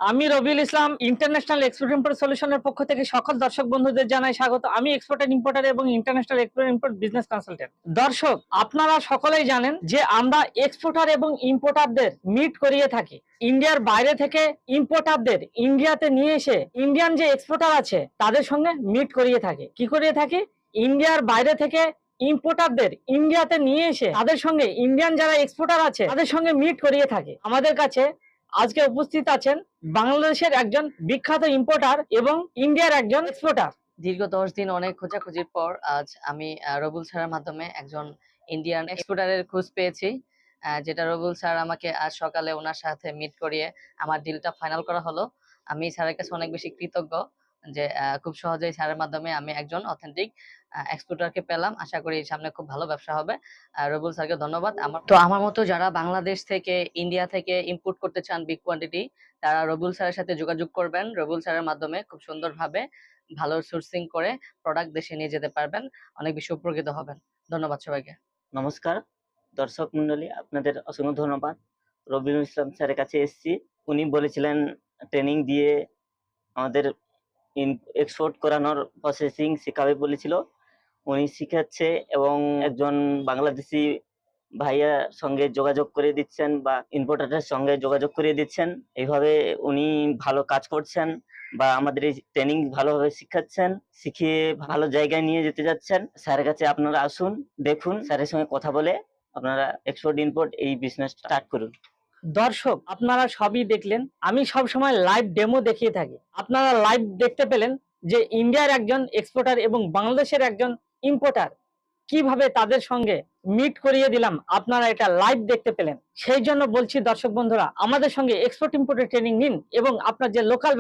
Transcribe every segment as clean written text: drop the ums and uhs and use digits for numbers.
আমি Rabiul Islam international export import সলিউশনের পক্ষ থেকে সকল দর্শক বন্ধুদের জানাই স্বাগত। আমি এক্সপোর্টার ইম্পোর্টার এবং international export import business consultant. দর্শক, আপনারা সকলেই জানেন যে আমরা এক্সপোর্টার এবং ইম্পোর্টারদের মিট করিয়ে থাকি। ইন্ডিয়ার বাইরে থেকে ইম্পোর্টারদের ইন্ডিয়াতে নিয়ে এসে ইন্ডিয়ান যে এক্সপোর্টার আছে তাদের সঙ্গে মিট করিয়ে থাকি। কি করিয়ে থাকি? ইন্ডিয়ার বাইরে থেকে ইম্পোর্টারদের ইন্ডিয়াতে নিয়ে এসে তাদের সঙ্গে ইন্ডিয়ান যারা এক্সপোর্টার আছে তাদের সঙ্গে মিট করিয়ে থাকে। আমাদের কাছে আজকে উপস্থিত আছেন বাংলাদেশের একজন বিখ্যাত ইম্পোর্টার এবং ইন্ডিয়ার একজন এক্সপোর্টার। দীর্ঘ 10 দিন অনেক খোঁজাখুঁজির পর আজ আমি রবুল স্যারের মাধ্যমে একজন ইন্ডিয়ান এক্সপোর্টারের খোঁজ পেয়েছি, যেটা রবুল স্যার আমাকে আজ সকালে ওনার সাথে মিট করিয়ে আমার ডিলটা ফাইনাল করা হলো। আমি স্যারের কাছে অনেক বেশি কৃতজ্ঞ যে খুব সহজেই স্যারের মাধ্যমে আমি একজন অথেন্টিক এক্সপোর্টারকে পেলাম। আশা করি সামনে খুব ভালো ব্যবসা হবে। রবুল স্যারকে ধন্যবাদ। আমার মতো যারা বাংলাদেশ থেকে ইন্ডিয়া থেকে ইম্পোর্ট করতে চান বিগ কোয়ান্টিটি, তারা রবুল স্যারের সাথে যোগাযোগ করবেন। রবুল স্যারের মাধ্যমে খুব সুন্দরভাবে ভালো সোর্সিং করে প্রোডাক্ট দেশে নিয়ে যেতে পারবেন, অনেক বেশি উপকৃত হবেন। ধন্যবাদ সবাইকে। নমস্কার দর্শক মন্ডলী, আপনাদের অসংখ্য ধন্যবাদ। রবিউল ইসলাম স্যারের কাছে এসেছি। উনি বলেছিলেন ট্রেনিং দিয়ে আমাদের এক্সপোর্ট করানোর প্রসেসিং শেখাবে বলেছিল। উনি শিখাচ্ছে এবং একজন বাংলাদেশি ভাইয়ার সঙ্গে যোগাযোগ করে দিচ্ছেন বা ইম্পোর্টারের সঙ্গে যোগাযোগ করে দিচ্ছেন। এইভাবে উনি ভালো কাজ করছেন বা আমাদের এই ট্রেনিং ভালোভাবে শিখাচ্ছেন, শিখিয়ে ভালো জায়গায় নিয়ে যেতে যাচ্ছেন। স্যারের কাছে আপনারা আসুন, দেখুন, স্যারের সঙ্গে কথা বলে আপনারা এক্সপোর্ট ইম্পোর্ট এই বিজনেস স্টার্ট করুন। দর্শক, আপনারা সবই দেখলেন। আমি সব সময় লাইভ ডেমো দেখিয়ে থাকি। আপনারা লাইভ দেখতে পেলেন যে ইন্ডিয়ার একজন এক্সপোর্টার এবং বাংলাদেশের একজন ইম্পোর্টার কিভাবে তাদের সঙ্গে মিট করিয়ে দিলাম, আপনারা এটা লাইভ দেখতে পেলেন। সেই জন্য বলছি দর্শক বন্ধুরা, আমাদের সঙ্গে এক্সপোর্ট ইম্পোর্টের ট্রেনিং নিন এবং আপনার যে লোকাল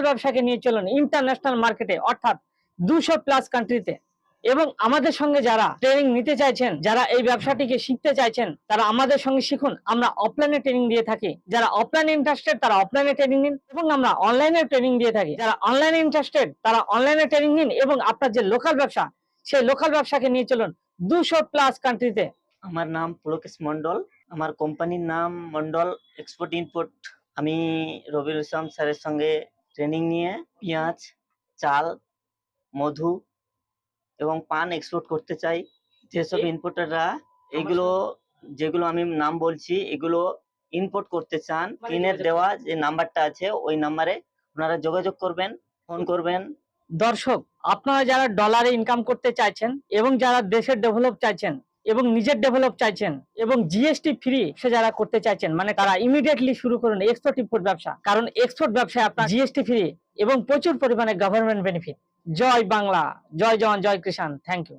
ব্যবসাকে নিয়ে চলুন ইন্টারন্যাশনাল মার্কেটে, অর্থাৎ 200+ কান্ট্রিতে। এবং আমাদের সঙ্গে যারা ট্রেনিং নিতে চাইছেন, যারা এই ব্যবসাটিকে শিখতে চাইছেন, তারা আমাদের সঙ্গে শিখুন। আমরা অফলাইনে ট্রেনিং দিয়ে থাকি। যারা অফলাইনে ইন্টারেস্টেড তারা অফলাইনে ট্রেনিং নিন এবং আমরা অনলাইনে ট্রেনিং দিয়ে থাকি। যারা অনলাইনে ইন্টারেস্টেড তারা অনলাইনে ট্রেনিং নিন এবং আপনার যে লোকাল ব্যবসা, সেই লোকাল ব্যবসাকে নিয়ে চলুন 200+ কান্ট্রিতে। আমার নাম পুলকেশ মন্ডল, আমার কোম্পানির নাম মন্ডল এক্সপোর্ট ইম্পোর্ট। আমি রবিউল ইসলাম স্যারের সঙ্গে ট্রেনিং নিয়ে পেঁয়াজ, চাল, মধু এবং পান এক্সপোর্ট করতে চাই। যেসব ইম্পোর্টাররা এগুলো যেগুলো আমি নাম বলছি এগুলো ইম্পোর্ট করতে চান, স্ক্রিনের দেওয়া যে নাম্বারটা আছে ওই নাম্বারে আপনারা যোগাযোগ করবেন, ফোন করবেন। দর্শক, আপনারা যারা ডলারে ইনকাম করতে চাইছেন এবং যারা দেশের ডেভেলপ চাইছেন এবং নিজের ডেভেলপ চাইছেন এবং জিএসটি ফ্রি সে যারা করতে চাইছেন, মানে তারা ইমিডিয়েটলি শুরু করুন এক্সপোর্ট ইম্পোর্ট ব্যবসা। কারণ এক্সপোর্ট ব্যবসায় আপনার জিএসটি ফ্রি এবং প্রচুর পরিমাণে গভর্নমেন্ট বেনিফিট। জয় বাংলা, জয় জওয়ান, জয় কিষান। Thank you.